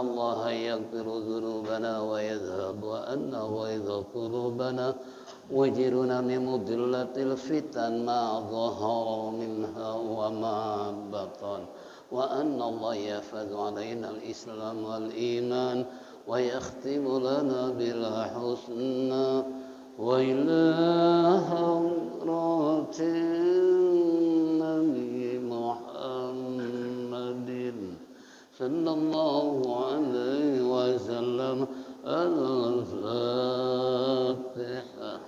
الله يغفر ذنوبنا ويذهب عنا غيظ قلوبنا واجرنا من مضلة الفتن ما ظهر منها وما بطن وأن الله يحفظ علينا الإسلام والإيمان ويختم لنا بالحسنى وإلى حضرة النبي محمد صلى الله عليه وسلم الفاتحة.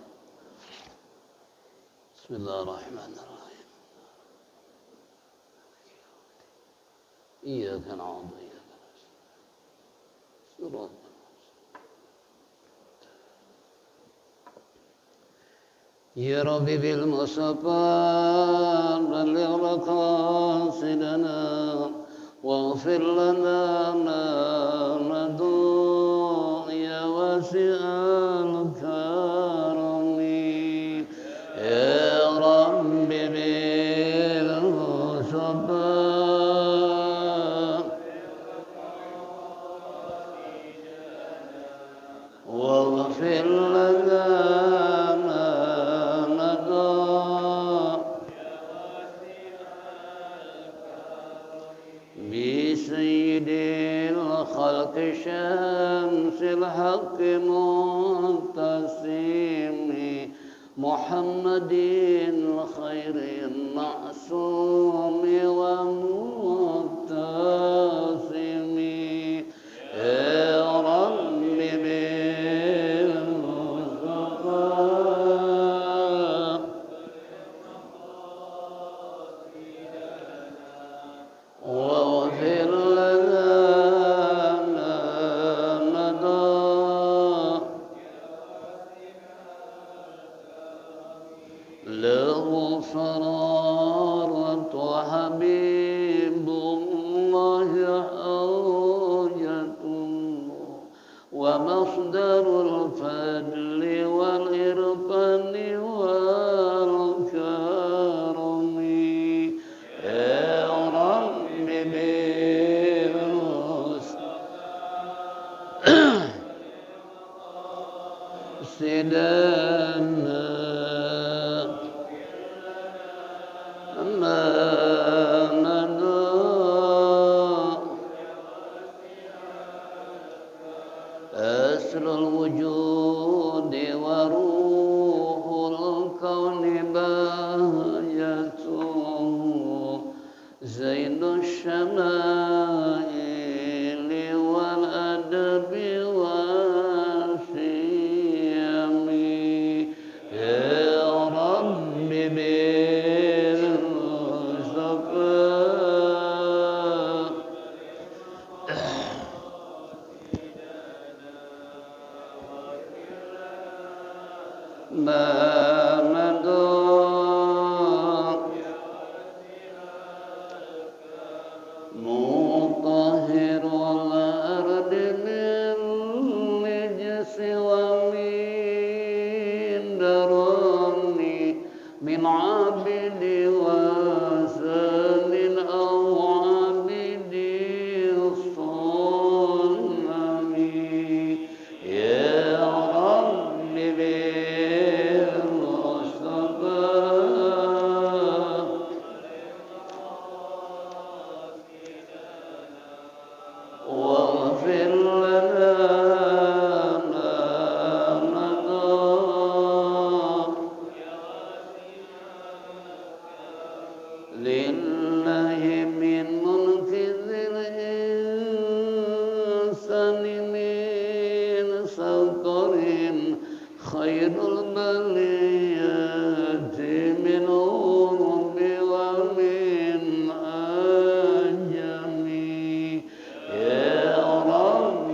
بسم الله الرحمن الرحيم. إياك نعبد وإياك نستعين. يا ربي بالمصطفى بلغ مقاصدنا واغفر لنا ما مضى يا واسع الكرم يا ربي بالمصطفى واغفر لنا بسيد الخلق شمس الحق منتسم محمد الخير المعصوم ومتسم يا رب بالمصطفى واغفر لنا ما مضى له فرارة حبيب الله حاجته ومصدر الفضل والإرفان والكرم يا رب سيدنا ما مضى أصل الوجود وروح الكون بهجته زين الشمائل والأدب والشيم يا رب بالمصطفى ما مضى مطهر الأرض من رجس ومن درني من عبد وثن أو عبد الصنم يا رب بالمصطفى واغفر لنا ما مضى لله من منقذ الإنسان من سقر خير البليات من غرب ومن أجم يا رب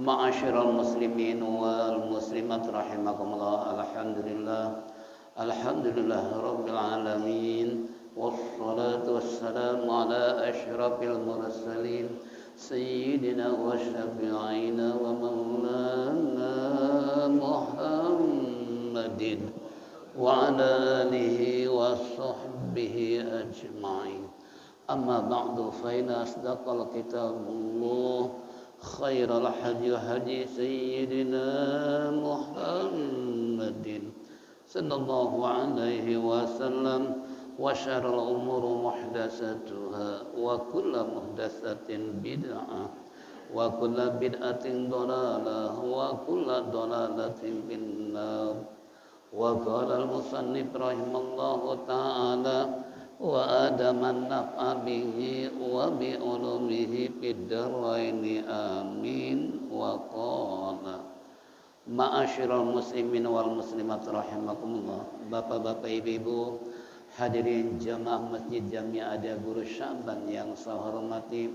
Ma'asyiral muslimin wal muslimat rahimakumullah. Alhamdulillah rabbil alamin. Wassalatu wassalamu ala asyrafil mursalin sayyidina wa syafi'ina wa maulana Muhammadin wa ala alihi wa sahbihi ajma'in. Amma ba'du, fa inna asdaqal kitabullah khairal hadi hadi sayyidina Muhammadin sallallahu alaihi wasallam wa syarrul umuri muhdatsatuha wa kullu muhdatsatin bid'ah wa kullu bid'atin dhalalah wa kullu dhalalatin finnar. Wa qala al-musannif rahimallahu ta'ala wa adaman naf'a bihi wa bi ulumihi fid daraini amin. Wa qala ma'asyiral muslimin wal muslimat rahimakumullah. Bapak-bapak, ibu-ibu, hadirin jamaah Masjid Jami' Ada Guru Sya'ban yang saya hormati,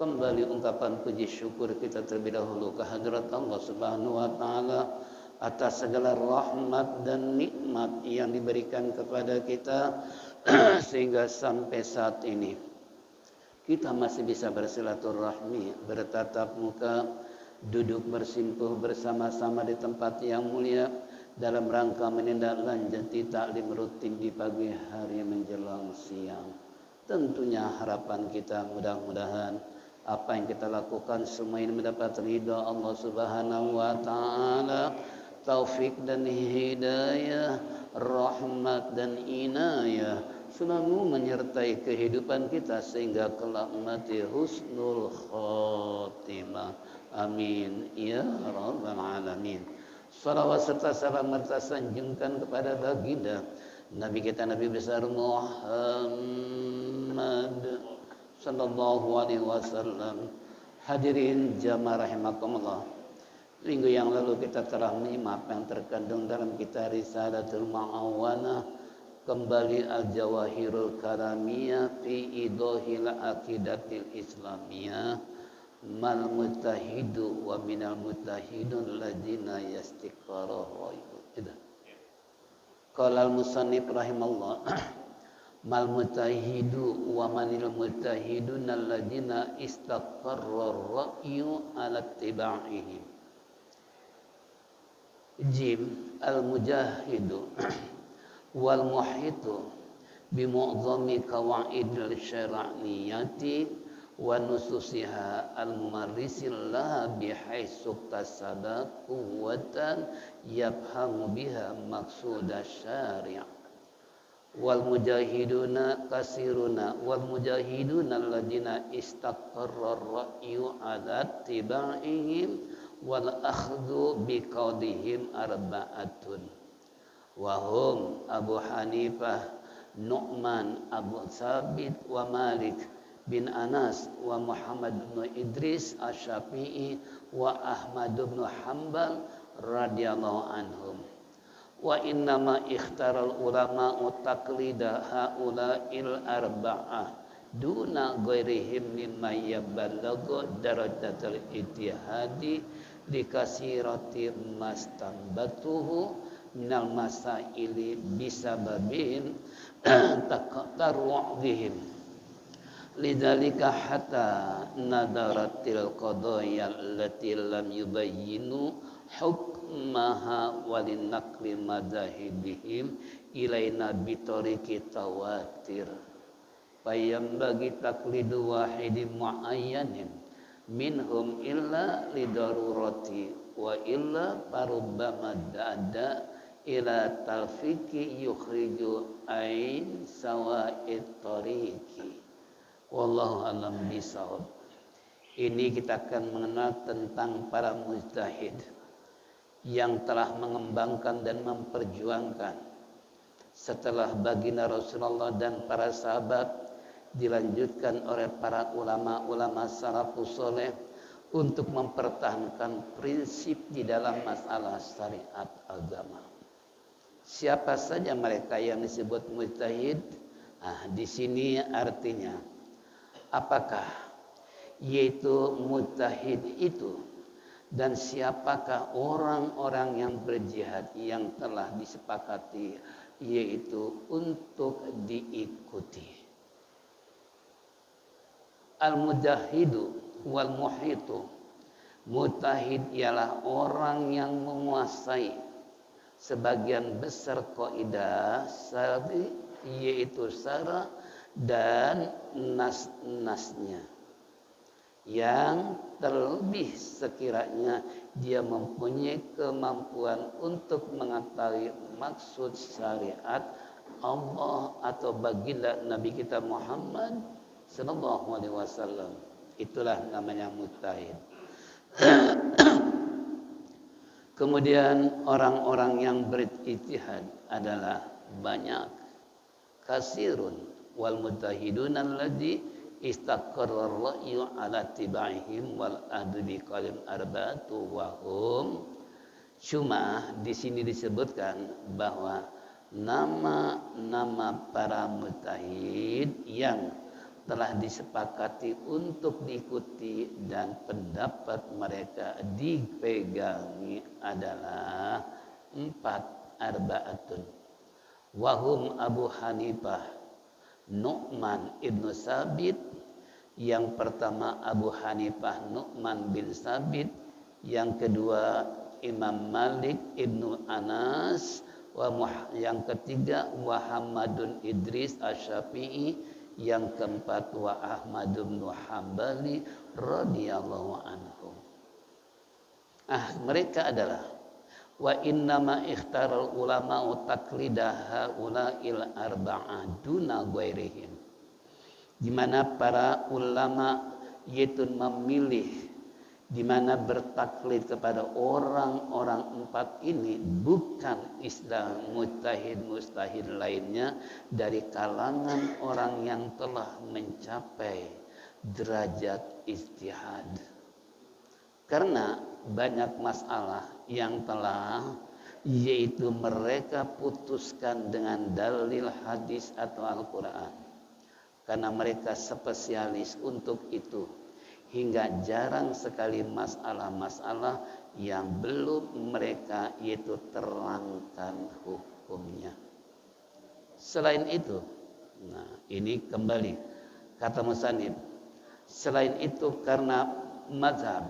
kembali ungkapan puji syukur kita terlebih dahulu kehadirat Allah Subhanahu wa taala atas segala rahmat dan nikmat yang diberikan kepada kita sehingga sampai saat ini kita masih bisa bersilaturahmi, bertatap muka, duduk bersimpuh bersama-sama di tempat yang mulia dalam rangka menindaklanjuti taklim rutin di pagi hari menjelang siang. Tentunya harapan kita mudah-mudahan apa yang kita lakukan semua ini mendapat ridha Allah Subhanahu wa taala, taufik dan hidayah, rahmat dan inayah selalu menyertai kehidupan kita sehingga kelak mati husnul khotimah. Amin ya rabbal alamin. Salawat serta salam kita sanjungkan kepada baginda Nabi kita Nabi besar Muhammad sallallahu alaihi wasallam. Hadirin jamaah rahimakumullah. Minggu yang lalu kita telah menyimak yang terkandung dalam kitab Risalatul Ma'awanah, kembali Al-Jawahirul Karamiyah fi idahil aqidatil islamiyah mal mutahidu wa minal mutahidun ladina yastiqarahu. Qala al-musannif rahimallah mal mutahidu wa manil mutahidun alladina istaqarra ra'yu ala tiba'ihim. Jim al-mujahidu wal muhitu bi mu'dhami qawaidil syar'iyyati wa nususiha al mumarrisil laha bihaitsu tasaba quwwatan yafhamu biha maqsud asy-syari' wal mujahiduna kasiruna wal mujahiduna alladziina istaqarra ra'yu 'ala tiba'ihim wal akhdhu bi qawlihim arba'atun wahum Abu Hanifah, Nu'man, Abu Thabit wa Malik bin Anas wa Muhammad bin Idris Asy-Syafi'i wa Ahmad bin Hanbal radhiyallahu anhum. Wa innama ikhtaral ulama'u taqlida haula'il arba'ah duna ghairihim mimma yabalagha darajatul ijtihadi likasirati mastambatuhu minal masaili bisababin taqarru'ihim lidzalika hatta nadaratil qadaya allati lam yubayyinu hukmaha walinaqli madzahibihim ilaina bitariqi tawatir fayam bagi taqlidu wahidin muayyanin minhum illa lidarurati wa illa parubbama da'da ila talfiki yukhriju ain sawa'id tariqi. Wallahu alam bisawab. Ini kita akan mengenal tentang para mujtahid yang telah mengembangkan dan memperjuangkan setelah baginda Rasulullah dan para sahabat, dilanjutkan oleh para ulama-ulama salafus saleh untuk mempertahankan prinsip di dalam masalah syariat agama. Siapa saja mereka yang disebut mujtahid? Di sini artinya apakah yaitu mujtahid itu Dan siapakah orang-orang yang berjihad yang telah disepakati, yaitu untuk diikuti. Al-mujahidu wal muhitu. Mujahid ialah orang yang menguasai sebagian besar kaidah, yaitu syara dan nas-nasnya, yang terlebih sekiranya dia mempunyai kemampuan untuk mengetahui maksud syariat Allah atau baginda Nabi kita Muhammad sallallahu alaihi wasallam. Itulah namanya mujtahid. Kemudian orang-orang yang berijtihad adalah banyak, kasirun, wal mujtahidun alladzi istaqarra ar-ra'yu ala tibaihim wal ahdu biqalim arba'atu wa hum. Cuma di sini disebutkan bahwa nama-nama para mujtahid yang telah disepakati untuk diikuti dan pendapat mereka dipegangi adalah 4 arba'atun. Wahum Abu Hanifah, Nu'man ibnu Sabit. Yang pertama Abu Hanifah Nu'man bin Sabit. Yang kedua Imam Malik ibnu Anas. Yang ketiga Muhammadun Idris Asy-Syafi'i. Yang keempat wa Ahmad bin Hanbali radhiyallahu anhu. Mereka adalah wa innama ikhtaral ulama taqlidaha ulail arba'ah duna ghairihim. Di mana para ulama yaitu memilih, di mana bertaklid kepada orang-orang 4 ini, bukan istilah mujtahid lainnya dari kalangan orang yang telah mencapai derajat ijtihad. Karena banyak masalah yang telah, yaitu mereka putuskan dengan dalil hadis atau Al-Quran. Karena mereka spesialis untuk itu. Hingga jarang sekali masalah-masalah yang belum mereka yaitu terangkan hukumnya. Selain itu, ini kembali kata musannif. Selain itu karena mazhab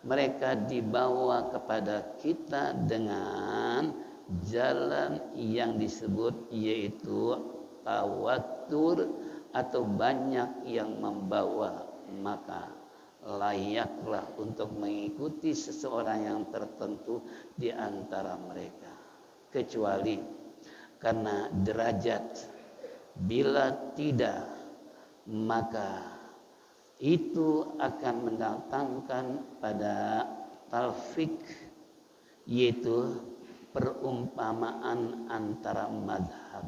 mereka dibawa kepada kita dengan jalan yang disebut yaitu tawatur atau banyak yang membawa, maka layaklah untuk mengikuti seseorang yang tertentu di antara mereka, kecuali karena derajat. Bila tidak, maka itu akan mendatangkan pada talfik, yaitu perumpamaan antara madhab,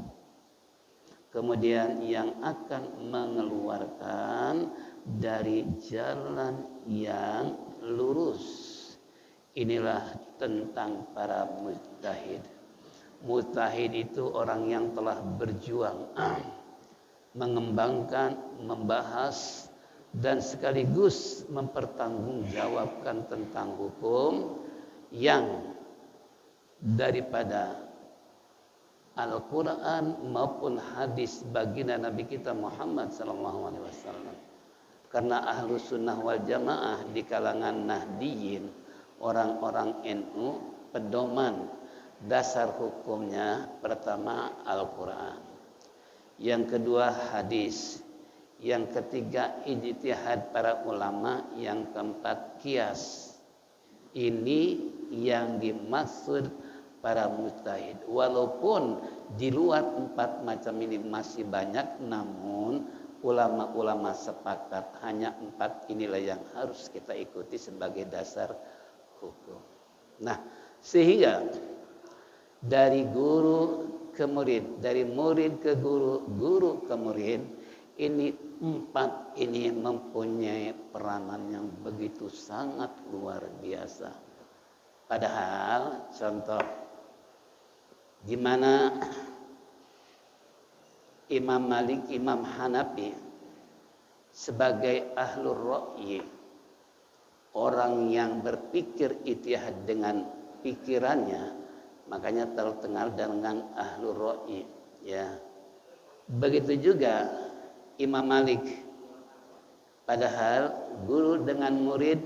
kemudian yang akan mengeluarkan dari jalan yang lurus. Inilah tentang para mujtahid. Mujtahid itu orang yang telah berjuang mengembangkan, membahas dan sekaligus mempertanggungjawabkan tentang hukum yang daripada Al-Quran maupun hadis baginda Nabi kita Muhammad SAW. Karena ahlu sunnah wal jamaah di kalangan nahdiyin, orang-orang NU, pedoman dasar hukumnya pertama Al-Quran, yang kedua hadis, yang ketiga ijtihad para ulama, yang keempat qiyas. Ini yang dimaksud para mujtahid. Walaupun di luar 4 macam ini masih banyak, namun ulama-ulama sepakat hanya 4 inilah yang harus kita ikuti sebagai dasar hukum. Nah, sehingga dari guru ke murid, dari murid ke guru, guru ke murid, ini 4 ini mempunyai peranan yang begitu sangat luar biasa. Padahal contoh di mana Imam Malik, Imam Hanafi sebagai ahlur ra'yi, orang yang berpikir ijtihad dengan pikirannya, makanya terkenal dengan ahlur ra'i, ya. Begitu juga Imam Malik. Padahal guru dengan murid,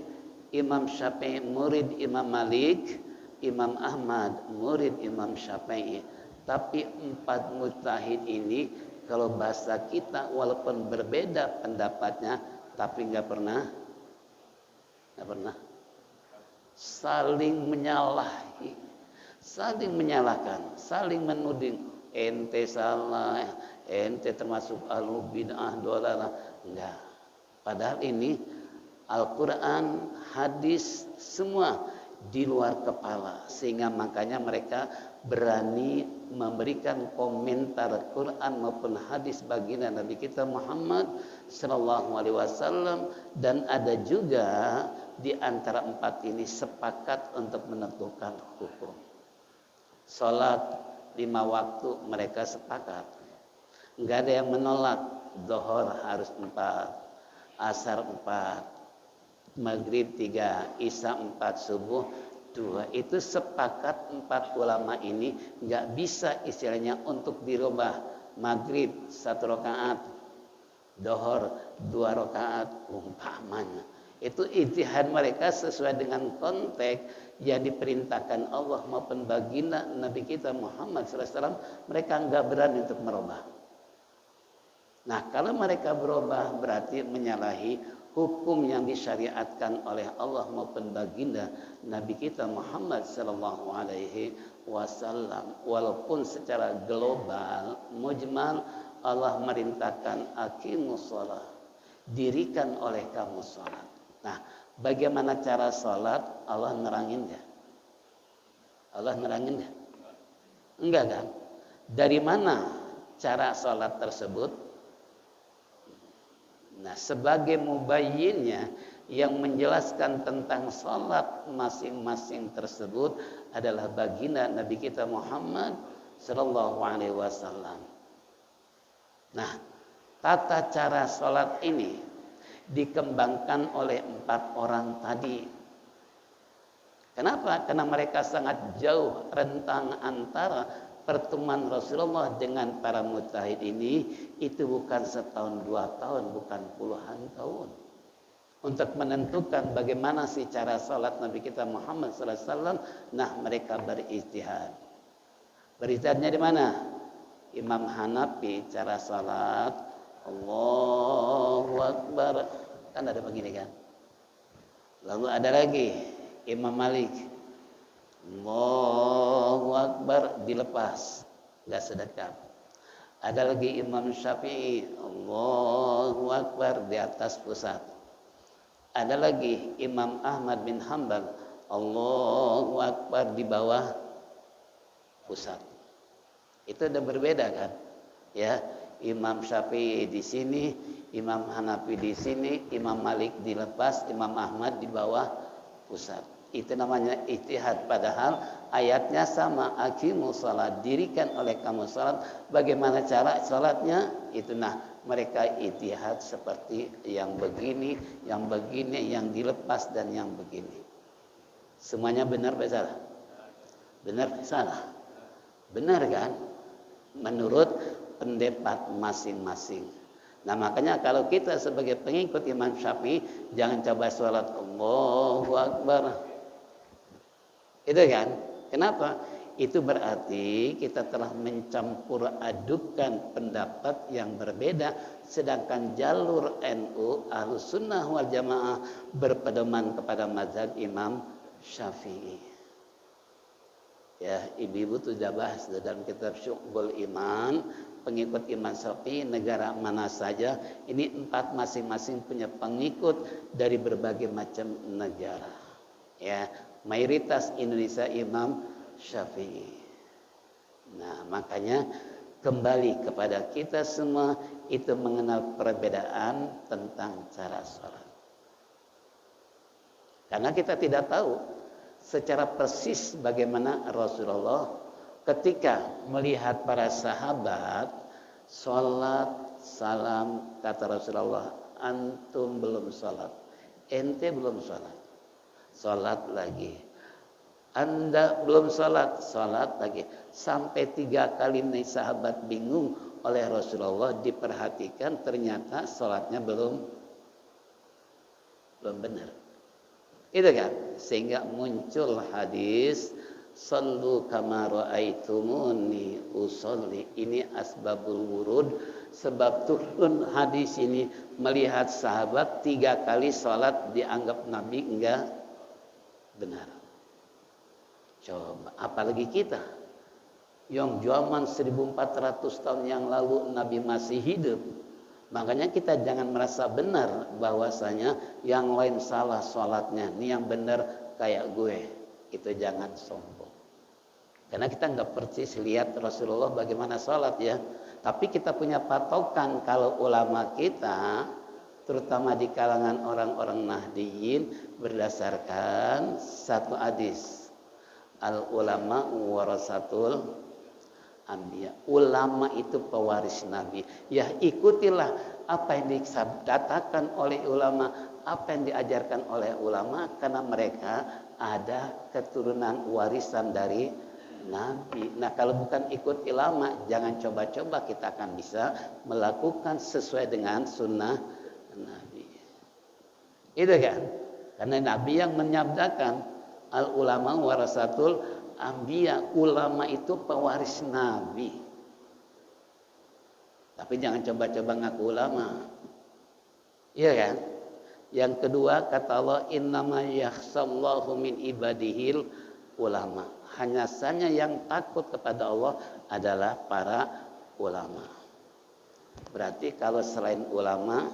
Imam Syafi'i murid Imam Malik, Imam Ahmad murid Imam Syafi'i. Tapi 4 mujtahid ini kalau bahasa kita walaupun berbeda pendapatnya, tapi nggak pernah saling menyalahi, saling menyalahkan, saling menuding. Ente salah, ente termasuk ahlu bid'ah dolalah. Enggak. Padahal ini Al-Quran, hadis, semua di luar kepala. Sehingga makanya mereka berani memberikan komentar Quran maupun hadis baginda Nabi kita Muhammad sallallahu alaihi wasallam. Dan ada juga di antara 4 ini sepakat untuk menentukan hukum. Salat 5 waktu mereka sepakat. Enggak ada yang menolak. Zuhur harus 4, asar 4, maghrib 3, isya 4, subuh 2. Itu sepakat 4 ulama ini. Enggak bisa istilahnya untuk dirubah. Maghrib 1 rakaat, zuhur 2 rakaat umpamanya. Itu ijtihad mereka sesuai dengan konteks yang diperintahkan Allah maupun baginda Nabi kita Muhammad SAW. Mereka enggak berani untuk merubah. Nah, kalau mereka berubah berarti menyalahi hukum yang disyariatkan oleh Allah maupun baginda Nabi kita Muhammad sallallahu alaihi wasallam. Walaupun secara global mujmal Allah merintahkan aqimus shalah, dirikan oleh kamu salat. Nah, bagaimana cara salat? Allah nerangin enggak? Allah nerangin enggak? Enggak kan? Dari mana cara salat tersebut? Nah, sebagai mubayyinnya yang menjelaskan tentang salat masing-masing tersebut adalah baginda Nabi kita Muhammad sallallahu alaihi wasallam. Nah, tata cara salat ini dikembangkan oleh 4 orang tadi. Kenapa? Karena mereka sangat jauh rentang antara pertemuan Rasulullah dengan para mujtahid ini. Itu bukan setahun 2 tahun, bukan puluhan tahun. Untuk menentukan bagaimana sih cara salat Nabi kita Muhammad SAW. Nah, mereka berijtihad. Berijtihadnya di mana? Imam Hanafi cara salat Allahu Akbar, kan ada begini kan. Lalu ada lagi Imam Malik, Allahu Akbar dilepas, enggak sedekat. Ada lagi Imam Syafi'i, Allahu Akbar di atas pusat. Ada lagi Imam Ahmad bin Hanbal, Allahu Akbar di bawah pusat. Itu udah berbeda kan? Ya. Imam Syafi'i di sini, Imam Hanafi di sini, Imam Malik dilepas, Imam Ahmad di bawah pusat. Itu namanya ijtihad. Padahal ayatnya sama, aqimus shalah, dirikan oleh kamu salat. Bagaimana cara salatnya? Itu nah, mereka ijtihad seperti yang begini, yang begini, yang dilepas dan yang begini. Semuanya benar atau salah? Benar salah? Benar kan? Menurut pendapat masing-masing. Nah, makanya kalau kita sebagai pengikut Imam Syafi'i jangan coba sholat Allahu Akbar. Itu kan? Kenapa? Itu berarti kita telah mencampur adukan pendapat yang berbeda. Sedangkan jalur NU Ahlus Sunnah wal Jamaah berpedoman kepada mazhab Imam Syafi'i. Ya, ibu-ibu sudah bahas dalam kitab Syu'bul Iman, pengikut Imam Syafi'i negara mana saja. Ini 4 masing-masing punya pengikut dari berbagai macam negara. Ya, mayoritas Indonesia Imam Syafi'i. Nah, makanya kembali kepada kita semua itu mengenal perbedaan tentang cara sholat. Karena kita tidak tahu secara persis bagaimana Rasulullah ketika melihat para sahabat sholat salam, kata Rasulullah, antum belum sholat, ente belum sholat. sholat lagi. Anda belum sholat, sholat lagi. Sampai 3 kali nih sahabat bingung oleh Rasulullah, diperhatikan ternyata sholatnya belum benar. Itu kan, sehingga muncul hadis sallu kama raaitumuni usolli. Ini asbabul wurud, sebab turun hadis ini melihat sahabat 3 kali sholat dianggap Nabi enggak benar. Coba apalagi kita yang zaman 1400 tahun yang lalu Nabi masih hidup. Makanya kita jangan merasa benar bahwasanya yang lain salah sholatnya, ini yang benar kayak gue. Itu jangan sombong. Karena kita nggak persis lihat Rasulullah bagaimana sholat ya. Tapi kita punya patokan kalau ulama kita, terutama di kalangan orang-orang Nahdiyin, berdasarkan satu hadis. Al ulama warasatul Ambiya. Ulama itu pewaris Nabi. Ya ikutilah apa yang dikatakan oleh ulama, apa yang diajarkan oleh ulama, karena mereka ada keturunan warisan dari Nabi. Nah kalau bukan ikut ulama, jangan coba-coba kita akan bisa melakukan sesuai dengan sunnah Nabi. Itu kan? Karena Nabi yang menyabdakan al ulama warasatul Ambiya, ulama itu pewaris Nabi. Tapi jangan coba-coba ngaku ulama. Iya kan? Yang kedua kata Allah, innama yakhshallahu min ibadihil ulama. Hanya saja yang takut kepada Allah adalah para ulama. Berarti kalau selain ulama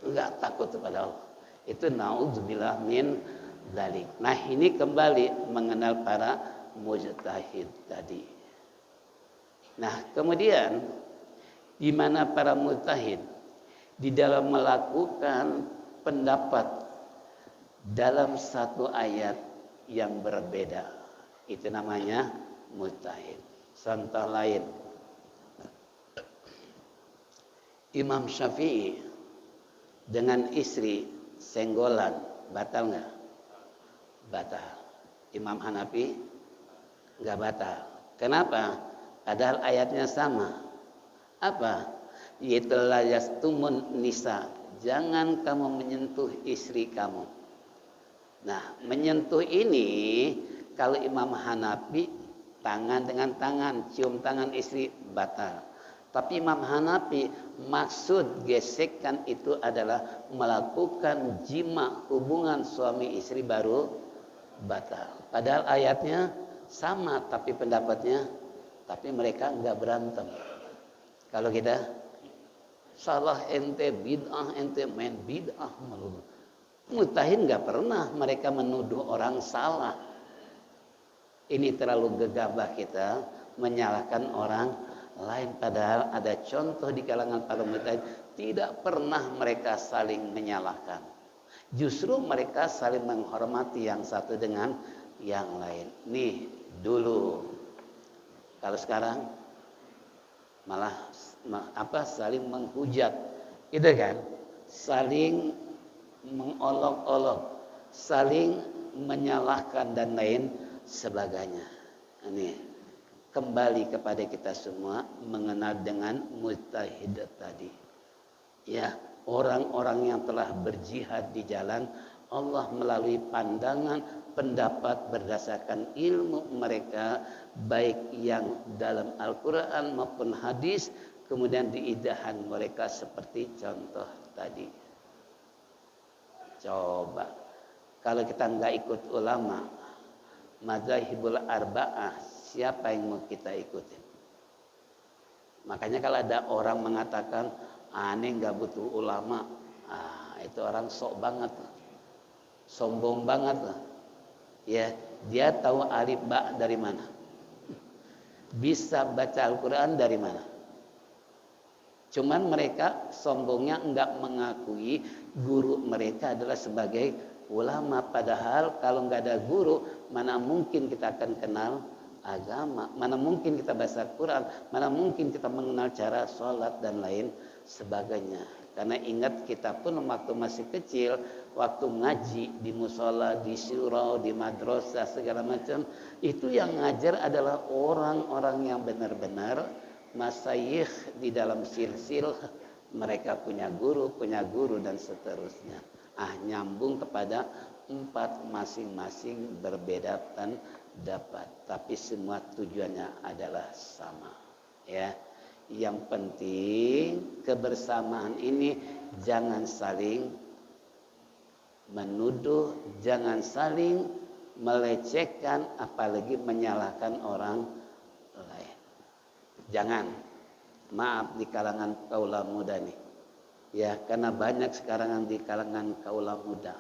enggak takut kepada Allah. Itu naudzubillah min dzalik. Nah, ini kembali mengenal para mujtahid tadi. Nah, kemudian di mana para mujtahid di dalam melakukan pendapat dalam satu ayat yang berbeda. Itu namanya mujtahid. Contoh lain, Imam Syafi'i dengan istri senggolan, batal nggak? Batal. Imam Hanafi nggak batal. Kenapa? Padahal ayatnya sama. Apa? Yaitu la yastumun nisa. Jangan kamu menyentuh istri kamu. Nah, menyentuh ini kalau Imam Hanafi tangan dengan tangan, cium tangan istri batal. Tapi Imam Hanafi maksud gesekan itu adalah melakukan jima, hubungan suami istri baru batal. Padahal ayatnya sama tapi pendapatnya, tapi mereka enggak berantem. Kalau kita salah ente, bid'ah ente, main bid'ah melulu. Mujtahid enggak pernah mereka menuduh orang salah. Ini terlalu gegabah kita menyalahkan orang lain, padahal ada contoh di kalangan para mujtahid tidak pernah mereka saling menyalahkan. Justru mereka saling menghormati yang satu dengan yang lain. Nih dulu. Kalau sekarang malah saling menghujat. Gitu kan? Saling mengolok-olok, saling menyalahkan dan lain sebagainya. Ini kembali kepada kita semua mengenal dengan mujtahid tadi. Ya, orang-orang yang telah berjihad di jalan Allah melalui pandangan, pendapat berdasarkan ilmu mereka, baik yang dalam Al-Quran maupun hadis, kemudian diidahan mereka seperti contoh tadi. Coba, kalau kita nggak ikut ulama, madzhabul arba'ah, siapa yang mau kita ikuti? Makanya kalau ada orang mengatakan aneh nggak butuh ulama, itu orang sok banget, sombong banget. Ya, dia tahu alif ba dari mana, bisa baca Al-Quran dari mana. Cuman mereka sombongnya enggak mengakui guru mereka adalah sebagai ulama. Padahal kalau enggak ada guru, mana mungkin kita akan kenal agama, mana mungkin kita baca Quran, mana mungkin kita mengenal cara sholat dan lain sebagainya. Karena ingat kita pun waktu masih kecil, waktu ngaji di musola, di surau, di madrasah segala macam, itu yang ngajar adalah orang-orang yang benar-benar masyayikh di dalam silsil, mereka punya guru dan seterusnya. Nyambung kepada 4 masing-masing berbeda pendapat, tapi semua tujuannya adalah sama, ya. Yang penting kebersamaan ini jangan saling menuduh, jangan saling melecehkan, apalagi menyalahkan orang lain. Jangan. Maaf di kalangan kaula muda nih. Ya, karena banyak sekarang di kalangan kaula muda.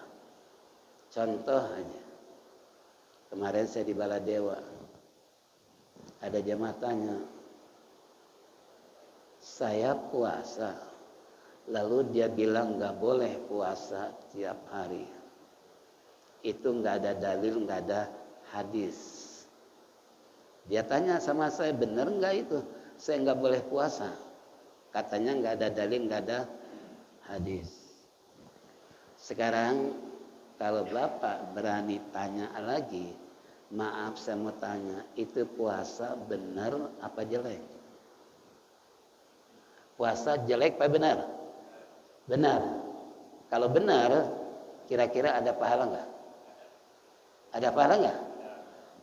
Contoh aja. Kemarin saya di Baladewa. Ada jemaah tanya, saya puasa, lalu dia bilang nggak boleh puasa tiap hari. Itu nggak ada dalil, nggak ada hadis. Dia tanya sama saya, benar nggak itu? Saya nggak boleh puasa. Katanya nggak ada dalil, nggak ada hadis. Sekarang kalau Bapak berani tanya lagi, maaf saya mau tanya, itu puasa benar apa jelek? Puasa jelek apa benar? Benar. Kalau benar, kira-kira ada pahala nggak? Ada pahala nggak?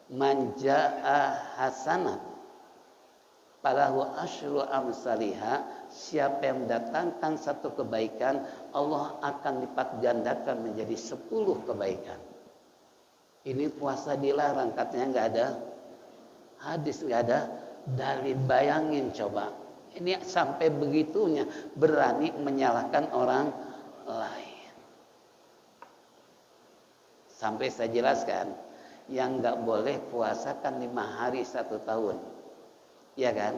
Manja'a hasanat falahu asyru amsalihha. Siapa yang mendatangkan satu kebaikan, Allah akan lipat gandakan menjadi 10 kebaikan. Ini puasa dilarang, katanya nggak ada hadis, nggak ada dalil. Bayangin coba, ini sampai begitunya berani menyalahkan orang lain. Sampai saya jelaskan, yang nggak boleh puasa kan 5 hari 1 tahun, ya kan?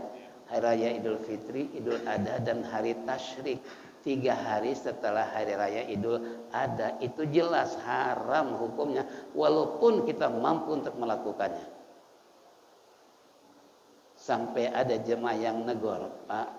Hari Raya Idul Fitri, Idul Adha, dan hari Tasyrik, 3 hari setelah Hari Raya Idul Adha. Itu jelas haram hukumnya, walaupun kita mampu untuk melakukannya. Sampai ada jemaah yang negor, Pak,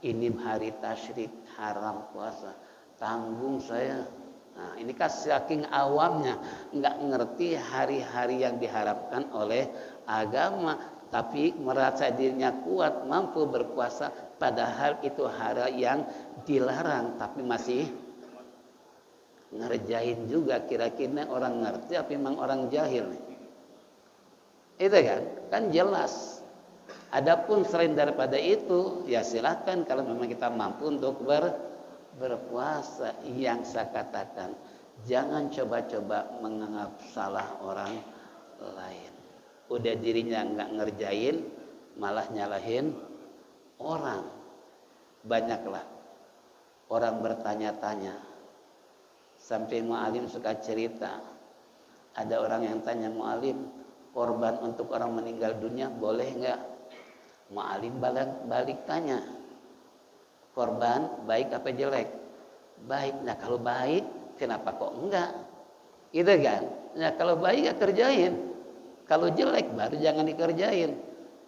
ini hari Tasyrik haram puasa, tanggung saya. Nah, ini kan saking awamnya, nggak ngerti hari-hari yang diharapkan oleh agama, tapi merasa dirinya kuat, mampu berpuasa, padahal itu hari yang dilarang, tapi masih ngerjain juga. Kira-kira orang ngerti apa memang orang jahil? Itu kan jelas. Adapun selain daripada itu, ya silahkan kalau memang kita mampu untuk berpuasa. Yang saya katakan, jangan coba-coba menganggap salah orang lain. Udah dirinya nggak ngerjain, malah nyalahin orang. Banyaklah orang bertanya-tanya. Sampai mu'alim suka cerita, ada orang yang tanya mu'alim, korban untuk orang meninggal dunia boleh nggak? Mu'alim balik tanya, korban baik apa jelek? Baik. Nah kalau baik, kenapa kok enggak? Gitu kan? Nah kalau baik ya kerjain. Kalau jelek baru jangan dikerjain.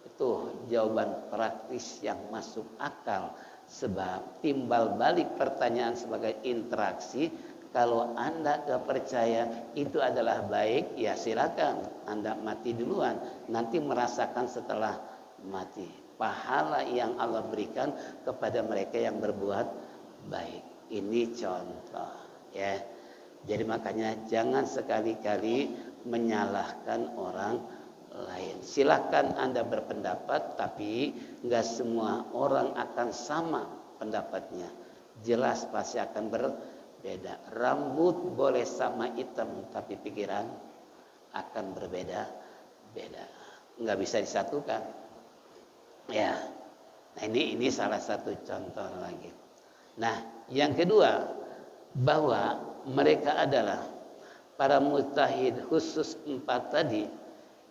Itu jawaban praktis yang masuk akal. Sebab timbal balik pertanyaan sebagai interaksi. Kalau Anda gak percaya itu adalah baik, ya silakan Anda mati duluan. Nanti merasakan setelah mati pahala yang Allah berikan kepada mereka yang berbuat baik. Ini contoh, ya. Jadi makanya jangan sekali-kali menyalahkan orang lain. Silahkan Anda berpendapat, tapi nggak semua orang akan sama pendapatnya. Jelas pasti akan berbeda. Rambut boleh sama hitam, tapi pikiran akan berbeda-beda. Nggak bisa disatukan. Ya, nah ini salah satu contoh lagi. Nah, yang kedua, bahwa mereka adalah para mujtahid khusus 4 tadi.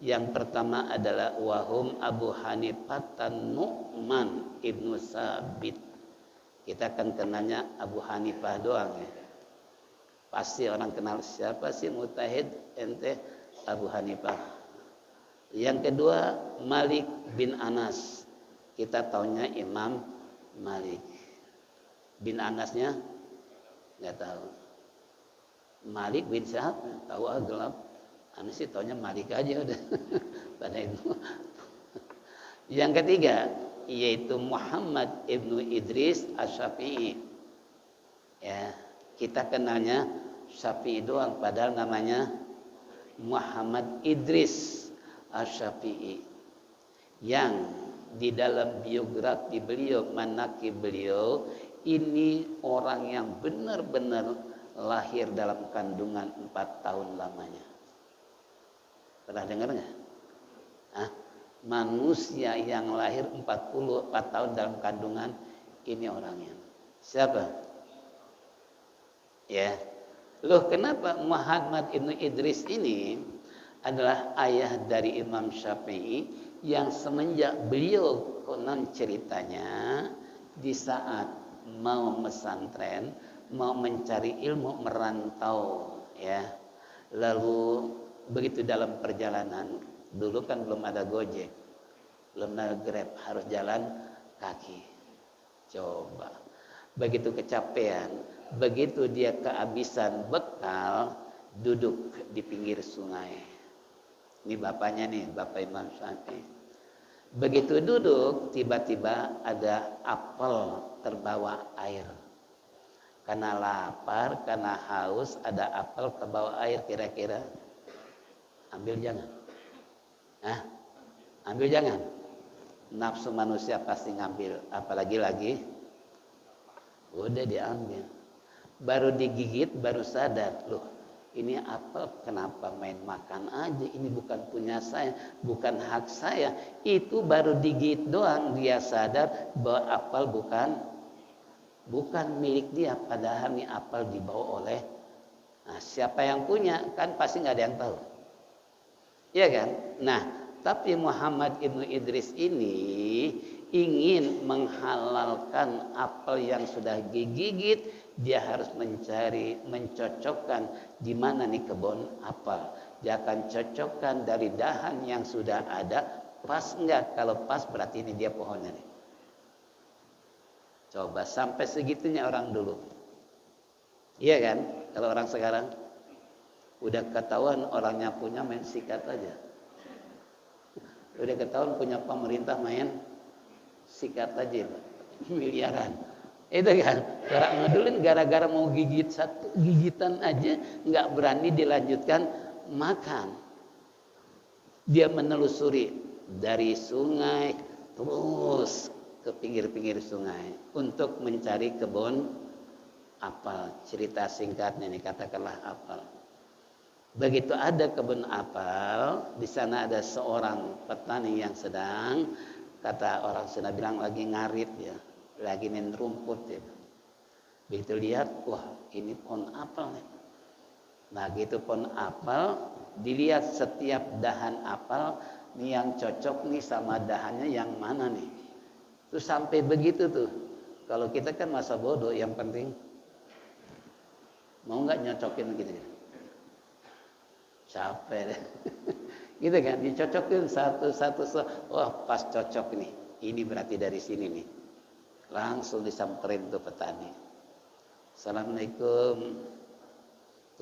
Yang pertama adalah wahum Abu Hanifah Nu'man ibnu Sabit. Kita akan kenalnya Abu Hanifah doang ya. Pasti orang kenal siapa sih mujtahid ente? Abu Hanifah. Yang kedua Malik bin Anas. Kita taunya Imam Malik. Bin Anasnya nggak tahu. Malik bin Syahab tahu gelap. Anas sih taunya Malik aja udah. Pada itu. Yang ketiga yaitu Muhammad ibnu Idris Asy-Syafi'i. Ya, kita kenalnya Syafi'i doang, padahal namanya Muhammad Idris Asy-Syafi'i. Yang di dalam biografi beliau, manaqib beliau, ini orang yang benar-benar lahir dalam kandungan 4 tahun lamanya. Pernah dengar nggak? Manusia yang lahir 44 tahun dalam kandungan, ini orangnya. Siapa? Ya. Loh, kenapa Muhammad ibnu Idris ini adalah ayah dari Imam Syafi'i yang semenjak beliau konon ceritanya di saat mau pesantren, mau mencari ilmu, merantau, ya. Lalu begitu dalam perjalanan, dulu kan belum ada Gojek, belum ada Grab, harus jalan kaki. Coba, begitu kecapean, begitu dia kehabisan bekal, duduk di pinggir sungai. Ini bapaknya nih, bapak Imam Syafi'i. Begitu duduk, tiba-tiba ada apel terbawa air. Karena lapar, karena haus, ada apel terbawa air, kira-kira ambil jangan? Ambil jangan? Nafsu manusia pasti ngambil, apalagi lagi udah diambil. Baru digigit, baru sadar, loh ini apel kenapa main makan aja, ini bukan punya saya, bukan hak saya. Itu baru digigit doang, dia sadar bahwa apel bukan milik dia, padahal ini apel dibawa oleh siapa yang punya, kan pasti nggak ada yang tahu. Iya kan? Nah, tapi Muhammad ibnu Idris ini ingin menghalalkan apel yang sudah digigit, dia harus mencari, mencocokkan di mana nih kebun apel. Dia akan cocokkan dari dahan yang sudah ada, pas enggak? Kalau pas berarti ini dia pohonnya nih. Coba sampai segitunya orang dulu. Iya kan? Kalau orang sekarang udah ketahuan orangnya punya, main sikat aja. Udah ketahuan punya pemerintah, main sikat aja, miliaran. Itu kan, orang ngedulin gara-gara mau gigit satu gigitan aja nggak berani dilanjutkan makan. Dia menelusuri dari sungai terus ke pinggir-pinggir sungai untuk mencari kebun apel. Cerita singkatnya nih, katakanlah apel. Begitu ada kebun apel, di sana ada seorang petani yang sedang, kata orang Sunda bilang, lagi ngarit ya, lagi main rumput ya. Begitu lihat, wah ini pohon apel nih. Nah gitu pohon apel, dilihat setiap dahan apel, nih yang cocok nih sama dahannya yang mana nih. Terus sampai begitu tuh. Kalau kita kan masa bodoh, yang penting mau nggak nyocokin gitu. Capek deh. Gitu kan, dicocokin satu-satu. Wah pas cocok nih, ini berarti dari sini nih. Langsung disamperin tuh petani. Assalamualaikum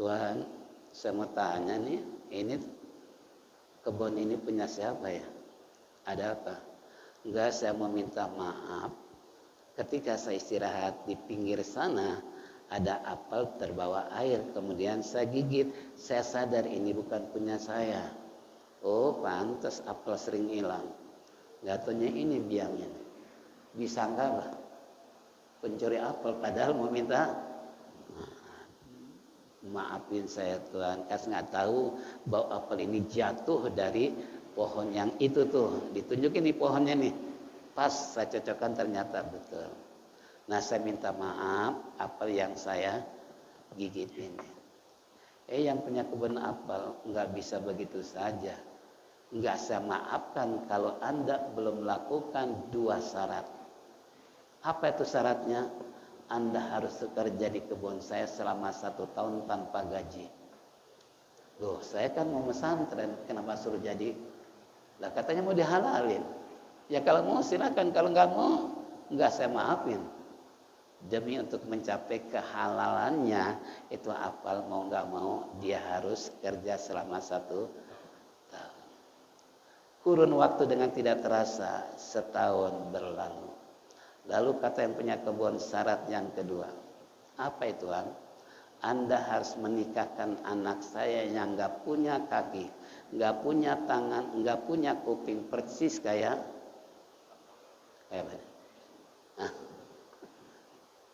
Tuhan, saya mau tanya nih, ini kebun ini punya siapa ya? Ada apa? Enggak, saya mau minta maaf. Ketika saya istirahat di pinggir sana, ada apel terbawa air, kemudian saya gigit, saya sadar ini bukan punya saya. Oh pantas apel sering hilang. Gak taunya ini biangnya. Disangka lah pencuri apel, padahal mau minta maafin saya Tuhan, karena nggak tahu bahwa apel ini jatuh dari pohon yang itu tuh. Ditunjukin nih pohonnya nih, pas saya cocokkan ternyata betul. Nah saya minta maaf, apel yang saya gigit ini. Yang punya kebun apel nggak bisa begitu saja. Nggak saya maafkan kalau Anda belum melakukan 2 syarat. Apa itu syaratnya? Anda harus bekerja di kebun saya selama 1 tahun tanpa gaji. Loh, saya kan mau pesantren, kenapa suruh jadi? Lah katanya mau dihalalin. Ya kalau mau silakan, kalau nggak mau, nggak saya maafin. demi untuk mencapai kehalalannya itu apal mau nggak mau dia harus kerja selama 1 tahun. Kurun waktu dengan tidak terasa setahun berlalu. Lalu kata yang punya kebun syarat yang kedua, apa itu Tuhan? Anda harus menikahkan anak saya yang nggak punya kaki, nggak punya tangan, nggak punya kuping, persis kayak apa?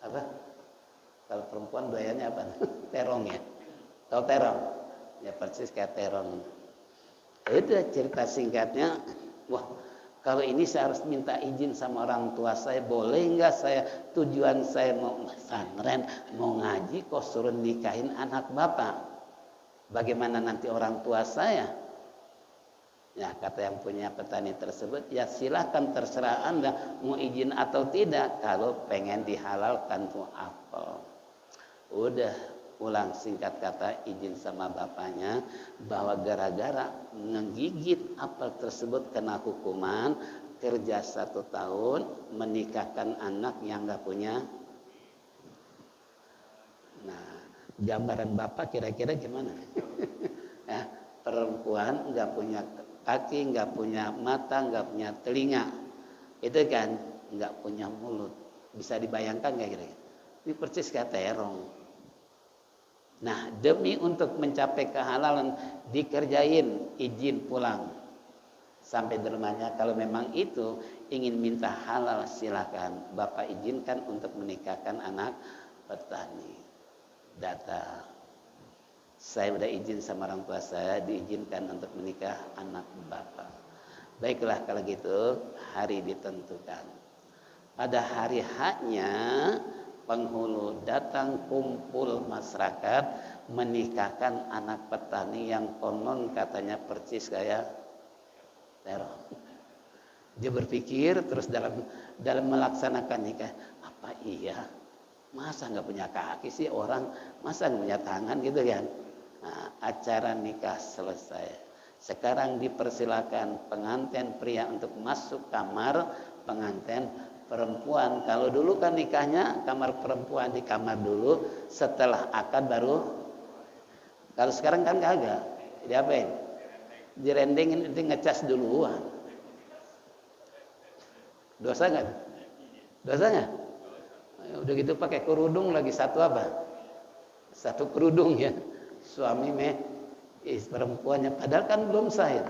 Apa? Kalau perempuan doyannya apa? Terong ya. Tahu terong? Ya persis kayak terong. Itu cerita singkatnya. Wah, kalau ini saya harus minta izin sama orang tua saya, boleh nggak saya? Tujuan saya mau pesantren, mau ngaji, kok suruh nikahin anak bapak. Bagaimana nanti orang tua saya? Ya, kata yang punya petani tersebut, ya silahkan terserah Anda mau izin atau tidak. Kalau pengen dihalalkan tuh apel, udah ulang singkat kata izin sama bapaknya bahwa gara-gara ngegigit apel tersebut kena hukuman kerja 1 tahun, menikahkan anak yang nggak punya. Nah, gambaran bapak kira-kira gimana? Ya, perempuan nggak punya kaki, nggak punya mata, nggak punya telinga, itu kan nggak punya mulut. Bisa dibayangkan nggak kira-kira? Ini persis kayak terong. Nah, demi untuk mencapai kehalalan dikerjain izin pulang sampai di rumahnya. Kalau memang itu ingin minta halal silakan, bapak izinkan untuk menikahkan anak petani. Data, saya udah izin sama orang tua saya, diizinkan untuk menikah anak bapak. Baiklah kalau gitu, hari ditentukan. Pada hari haknya penghulu datang kumpul masyarakat menikahkan anak petani yang konon katanya persis kayak terong. Dia berpikir terus dalam melaksanakan nikah, apa iya? Masa nggak punya kaki sih orang? Masa nggak punya tangan gitu kan? Nah, acara nikah selesai. Sekarang dipersilakan pengantin pria untuk masuk kamar pengantin perempuan. Kalau dulu kan nikahnya kamar perempuan di kamar dulu, setelah akad baru. Kalau sekarang kan kagak. Diapain? Direndengin, itu ngecas duluan. Dosa nggak? Dosa nggak? Udah gitu pakai kerudung lagi satu apa? Satu kerudung ya. Suami perempuannya padahal kan belum sah.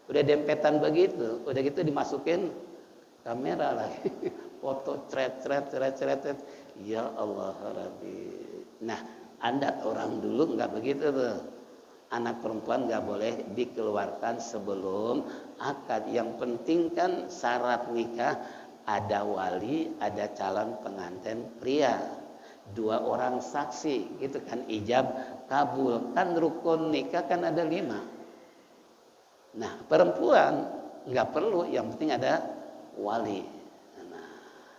Udah dempetan begitu, udah gitu dimasukin kamera lagi. Foto cret. Ya Allah Rabbi. Nah, adat orang dulu nggak begitu tuh. Anak perempuan nggak boleh dikeluarkan sebelum akad. Yang penting kan syarat nikah ada wali, ada calon pengantin pria. 2 orang saksi, gitu kan ijab kabul. Kan rukun nikah kan ada 5. Nah, perempuan nggak perlu, yang penting ada wali. Nah,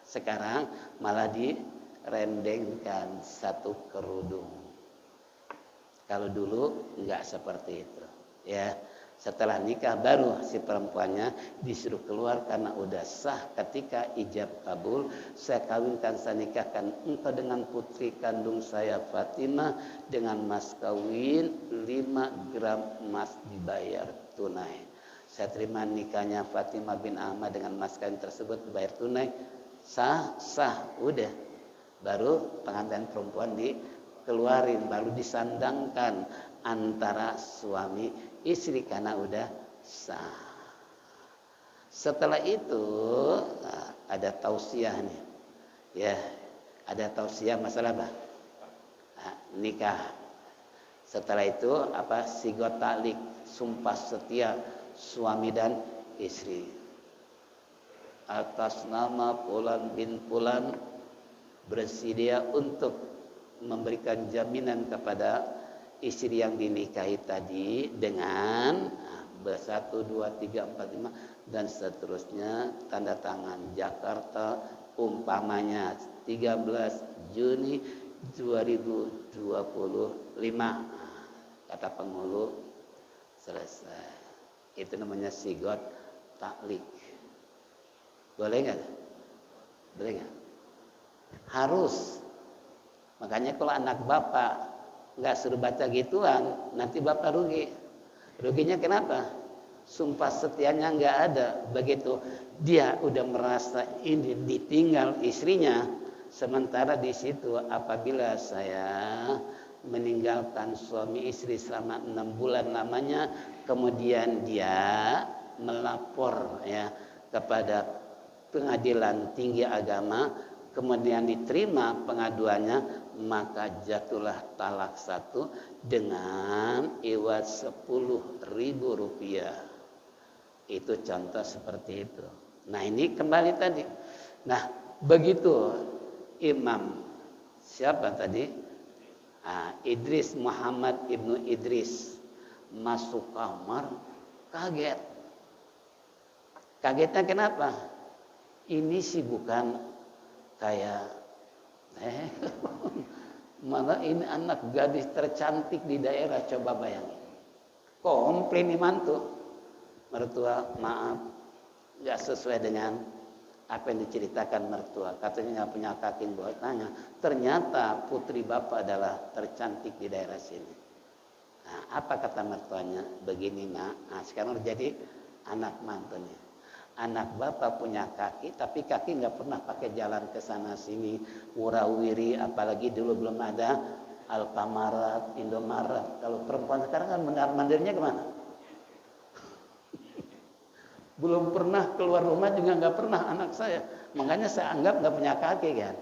sekarang malah direndengkan satu kerudung. Kalau dulu nggak seperti itu, ya. Setelah nikah baru si perempuannya disuruh keluar karena udah sah ketika ijab kabul. Saya kawinkan, saya nikahkan engkau dengan putri kandung saya Fatimah dengan mas kawin 5 gram emas dibayar tunai. Saya terima nikahnya Fatimah bin Ahmad dengan mas kawin tersebut dibayar tunai. Sah, udah. Baru pengantin perempuan dikeluarin, baru disandangkan antara suami istri karena udah sah. Setelah itu ada tausiah nih. Ya, ada tausiah masalah apa? Nikah. Setelah itu apa? Sigot taklik, sumpah setia suami dan istri. Atas nama Fulan bin Fulan bersedia untuk memberikan jaminan kepada istri yang dinikahi tadi dengan 1, 2, 3, 4, 5 dan seterusnya, tanda tangan Jakarta umpamanya 13 Juni 2025, kata penghulu selesai. Itu namanya sigot taklik. Boleh nggak? Boleh nggak? Harus. Makanya kalau anak bapak nggak suruh baca gituan, nanti bapak rugi. Ruginya kenapa? Sumpah setianya nggak ada. Begitu dia udah merasa ini ditinggal istrinya, sementara di situ apabila saya meninggalkan suami istri selama 6 bulan lamanya, kemudian dia melapor ya kepada pengadilan tinggi agama, kemudian diterima pengaduannya, maka jatuhlah talak 1 dengan iwat 10.000 rupiah. Itu contoh seperti itu. Nah ini kembali tadi. Nah begitu Imam siapa tadi? Idris Muhammad ibnu Idris masuk kamar, kaget. Kagetnya kenapa? Ini sih bukan kayak malah ini anak gadis tercantik di daerah, coba bayangin. Komplain nih mantu, mertua maaf nggak sesuai dengan apa yang diceritakan mertua, katanya nggak punya kaki buat tanya. Ternyata putri bapak adalah tercantik di daerah sini. Nah, apa kata mertuanya? Begini nak, nah, sekarang jadi anak mantunya. Anak bapak punya kaki, tapi kaki nggak pernah pakai jalan ke sana sini, wurawiri, apalagi dulu belum ada Alfamaret, Indomaret. Kalau perempuan sekarang kan mandar-mandirnya kemana? Belum pernah keluar rumah juga nggak pernah anak saya. Makanya saya anggap nggak punya kaki kan.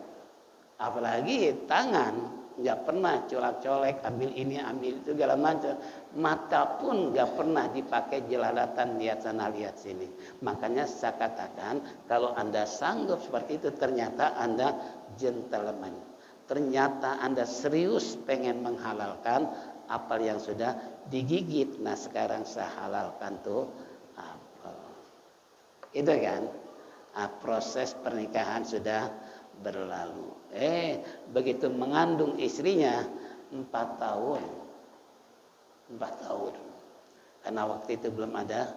Apalagi tangan nggak pernah colak-colek, ambil ini ambil itu segala macam. Mata pun nggak pernah dipakai jelalatan lihat sana lihat sini. Makanya saya katakan kalau Anda sanggup seperti itu, ternyata Anda gentleman. Ternyata Anda serius pengen menghalalkan apa yang sudah digigit. Nah sekarang saya halalkan tuh. Itu kan proses pernikahan sudah berlalu. Begitu mengandung istrinya 4 tahun. 4 tahun. Karena waktu itu belum ada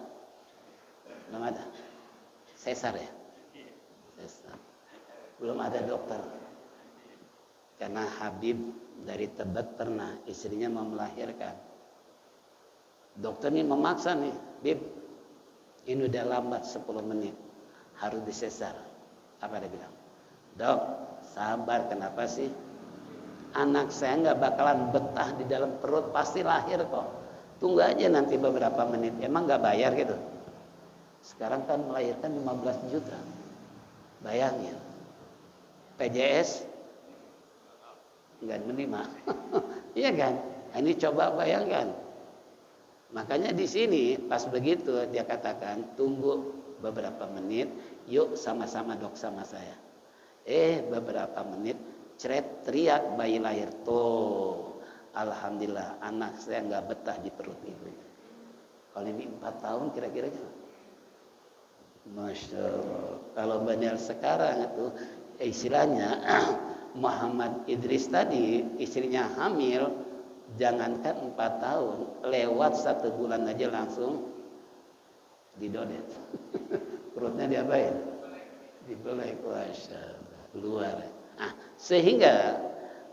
sesar ya. Sesar. Belum ada dokter. Karena Habib dari Tebet pernah istrinya mau melahirkan. Dokter ini memaksa nih, Bib. Ini udah lambat 10 menit. Harus disesar. Apa dia bilang? Dok, sabar, kenapa sih? Anak saya nggak bakalan betah di dalam perut, pasti lahir kok. Tunggu aja nanti beberapa menit. Emang nggak bayar gitu? Sekarang kan melahirkan 15 juta. Bayangin. PJS nggak menerima. Iya kan? Ini coba bayangkan. Makanya di sini pas begitu dia katakan tunggu beberapa menit, yuk sama-sama dok sama saya. Beberapa menit, cret teriak bayi lahir tuh. Alhamdulillah anak saya nggak betah di perut ibunya. Kalau ini 4 tahun kira-kira Masya Allah. Kalau banyak sekarang itu istilahnya Muhammad Idris tadi istrinya hamil. Jangankan 4 tahun, lewat 1 bulan aja langsung didodet. Perutnya diapain? Dibelek, luar. Sehingga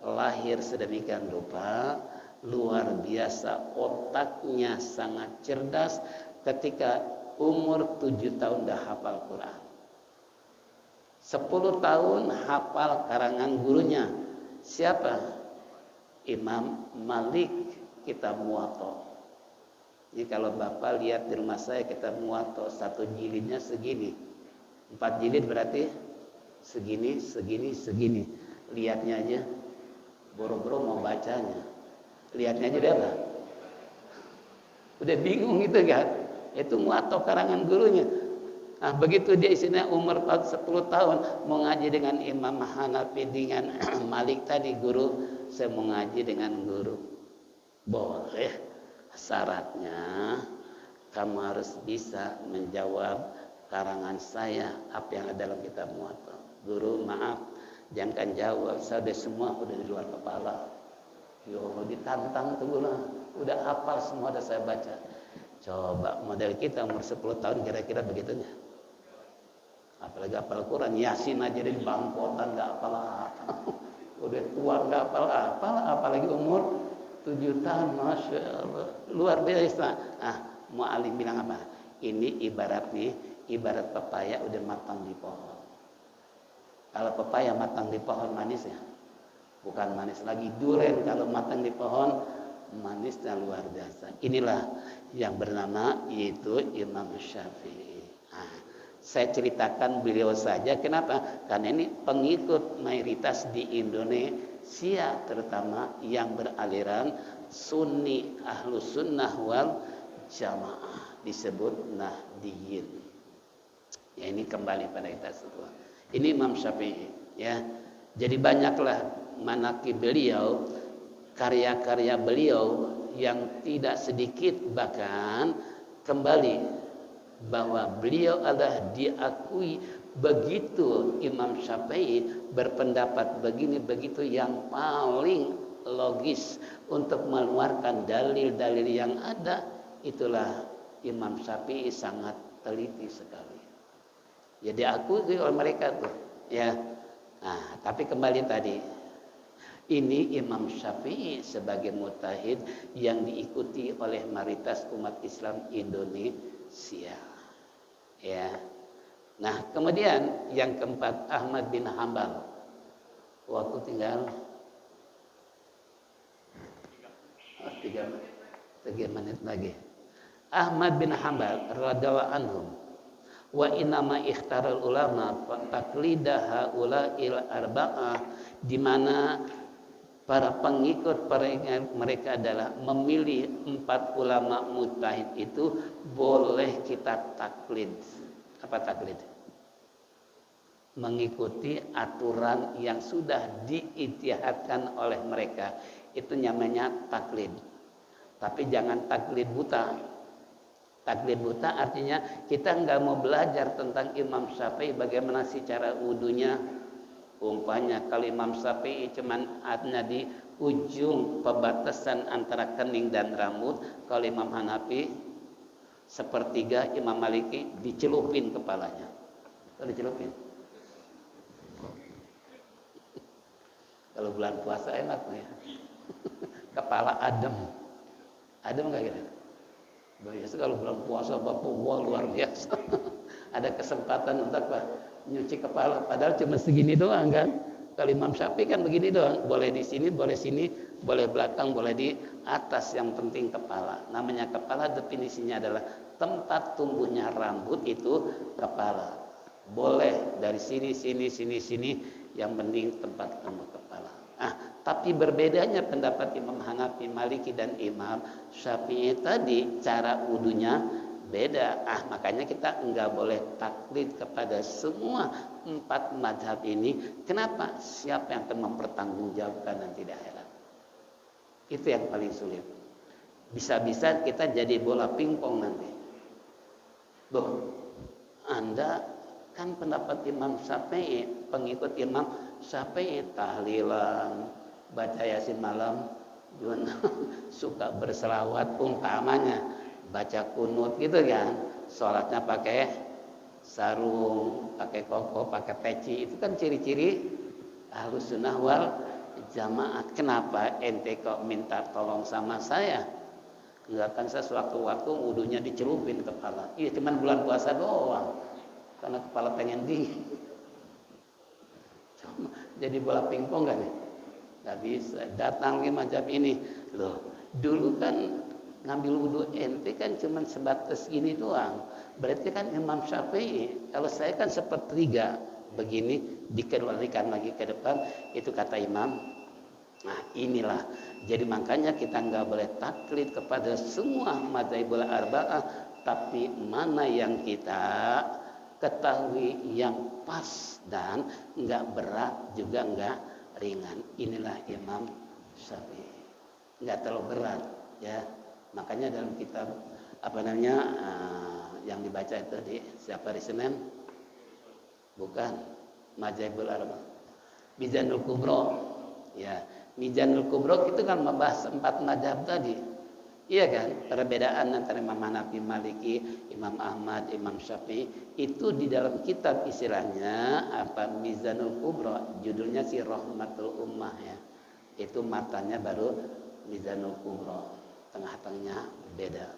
lahir sedemikian rupa, luar biasa, otaknya sangat cerdas. Ketika umur 7 tahun dah hafal Quran, 10 tahun hafal karangan gurunya. Siapa? Imam Malik, kitab Muwatta. Jadi kalau Bapak lihat di rumah saya kitab Muwatta, 1 jilidnya segini. 4 jilid berarti segini, segini, segini. Lihatnya aja boro-boro mau bacanya. Lihatnya aja udah apa? Udah bingung gitu kan. Itu Muwatta karangan gurunya. Nah, begitu dia isinya umur 10 tahun mau ngaji dengan Imam Hanafi dengan Malik tadi guru, saya mau ngaji dengan guru. Boleh, syaratnya kamu harus bisa menjawab karangan saya apa yang ada dalam kitab Muwatta. Guru maaf, jangan jawab, saya udah semua udah di luar kepala. Yo ditantang tuh udah hafal semua udah saya baca. Coba model kita umur 10 tahun kira-kira begitunya. apalagi hafal Quran, Yasin aja di bangkotan nggak hafal apa. Udah tua nggak hafal apa, apalagi umur 7 tahun, masya Allah, luar biasa. Mu'alim bilang apa? Ini ibarat pepaya udah matang di pohon. Kalau pepaya matang di pohon manis ya, bukan manis lagi. Duren kalau matang di pohon manisnya luar biasa. Inilah yang bernama yaitu Imam Syafi'i. Saya ceritakan beliau saja. Kenapa? Karena ini pengikut mayoritas di Indonesia, terutama yang beraliran Sunni, Ahlus Sunnah wal Jamaah, disebut Nahdiyin. Ya, ini kembali pada kita semua. Ini Imam Syafi'i, ya. Jadi banyaklah manaqib beliau, karya-karya beliau yang tidak sedikit, bahkan kembali bahwa beliau adalah diakui begitu Imam Syafi'i berpendapat begini begitu yang paling logis untuk mengeluarkan dalil-dalil yang ada. Itulah Imam Syafi'i sangat teliti sekali. Ya diakui oleh mereka tuh, ya. Tapi kembali tadi, ini Imam Syafi'i sebagai mujtahid yang diikuti oleh mayoritas umat Islam Indonesia. Ya. Nah, kemudian yang keempat, Ahmad bin Hambal. Waktu tinggal 3 menit lagi. Ahmad bin Hambal radhiyallahu anhu, wa inama ikhtaral ulama taqlidah haula'il arba'ah, di mana para pengikut mereka adalah memilih 4 ulama mujtahid itu boleh kita taklid. Apa taklid? Mengikuti aturan yang sudah diijtihadkan oleh mereka. Itu namanya taklid. Tapi jangan taklid buta. Taklid buta artinya kita nggak mau belajar tentang Imam Syafi'i bagaimana sih cara wudunya. Umpamanya kalau Imam Syafi'i cuman ada di ujung pembatasan antara kening dan rambut, kalau Imam Hanafi sepertiga, Imam Maliki dicelupin kepalanya. Kalau dicelupin. Kalau bulan puasa enak ya. Kepala adem. Adem enggak gitu? Biasa kalau bulan puasa Bapak luar biasa. Ada kesempatan untuk apa? Nyuci kepala, padahal cuma segini doang kan. Kalau Imam Syafi'i kan begini doang, boleh di sini, boleh sini, boleh belakang, boleh di atas, yang penting kepala. Namanya kepala definisinya adalah tempat tumbuhnya rambut, itu kepala. Boleh dari sini, yang penting tempat tumbuh kepala. Tapi berbedanya pendapat Imam Hanafi, Maliki dan Imam Syafi'i tadi, cara wudunya beda. Makanya kita enggak boleh taklid kepada semua 4 mazhab ini. Kenapa? Siapa yang akan mempertanggungjawabkan nanti di akhirat? Itu yang paling sulit. Bisa-bisa kita jadi bola pingpong nanti. Anda kan pendapat Imam Syafi'i, pengikut Imam Syafi'i, tahlilan, baca Yasin malam, suka berselawat, umpamanya baca kunut gitu kan, sholatnya pakai sarung, pakai koko, pakai peci, itu kan ciri-ciri Ahlus Sunnah wal Jamaah. Kenapa ente kok minta tolong sama saya? Enggak, kan saya sewaktu-waktu wudunya dicelupin kepala. Iya, cuman bulan puasa doang, karena kepala pengen dingin. Jadi bola pingpong kan nih? Gak bisa. Datang lagi macam ini loh. Dulu kan ngambil wudhu ente kan cuma sebatas gini doang. Berarti kan Imam Syafi'i. Kalau saya kan sepertiga begini, dikeluarkan lagi ke depan. Itu kata Imam. Nah inilah. Jadi makanya kita nggak boleh taklid kepada semua madzhabul arba'ah. Tapi mana yang kita ketahui yang pas dan nggak berat juga nggak ringan. Inilah Imam Syafi'i. Nggak terlalu berat ya. Makanya dalam kitab yang dibaca itu di siapa di Senin? Bukan Madzhabul Arba'ah. Mizanul Kubro. Ya, Mizanul Kubro itu kan membahas 4 mazhab tadi. Iya kan? Perbedaan antara Imam Hanafi, Maliki, Imam Ahmad, Imam Syafi'i itu di dalam kitab istilahnya apa Mizanul Kubra, judulnya si Rahmatul Ummah ya. Itu matanya baru Mizanul Kubra, tengah-tengahnya beda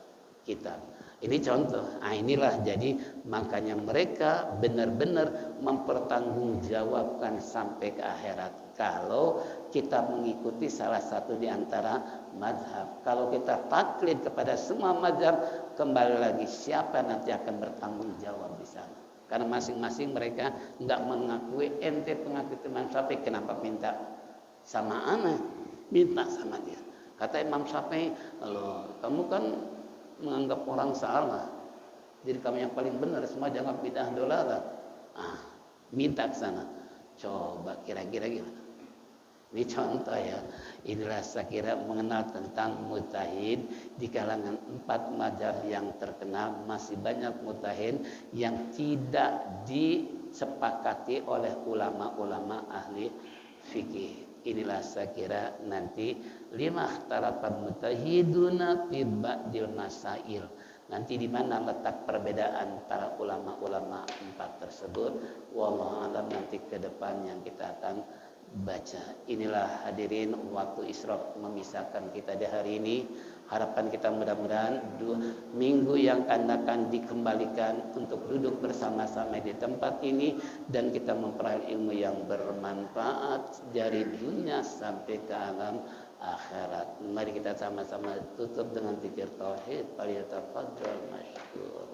kitab. Ini contoh. Nah, inilah jadi makanya mereka benar-benar mempertanggungjawabkan sampai ke akhirat. Kalau kita mengikuti salah satu di antara mazhab. Kalau kita taklid kepada semua mazhab, kembali lagi siapa nanti akan bertanggung jawab di sana. Karena masing-masing mereka nggak mengakui ente pengaku Imam Syafi'i, kenapa minta sama ana? Minta sama dia. Kata Imam Syafi'i, loh, kamu kan menganggap orang salah, jadi kamu yang paling benar, semua jangan bidah dolalah. Minta ke sana. Coba kira-kira gimana? Ini contoh ya. Inilah saya kira mengenal tentang mujtahid di kalangan 4 mazhab yang terkenal. Masih banyak mujtahid yang tidak disepakati oleh ulama-ulama ahli fikih. Inilah saya kira nanti 5 tarapan mujtahiduna fi ba'dil masail. Nanti di mana letak perbedaan para ulama-ulama 4 tersebut. Wallahu alam, nanti ke depan yang kita akan baca. Inilah hadirin waktu Isra memisahkan kita di hari ini. Harapan kita mudah-mudahan 2 minggu yang akan dikembalikan untuk duduk bersama-sama di tempat ini dan kita memperoleh ilmu yang bermanfaat dari dunia sampai ke alam akhirat. Mari kita sama-sama tutup dengan zikir tauhid. Falyatafaddal masykur.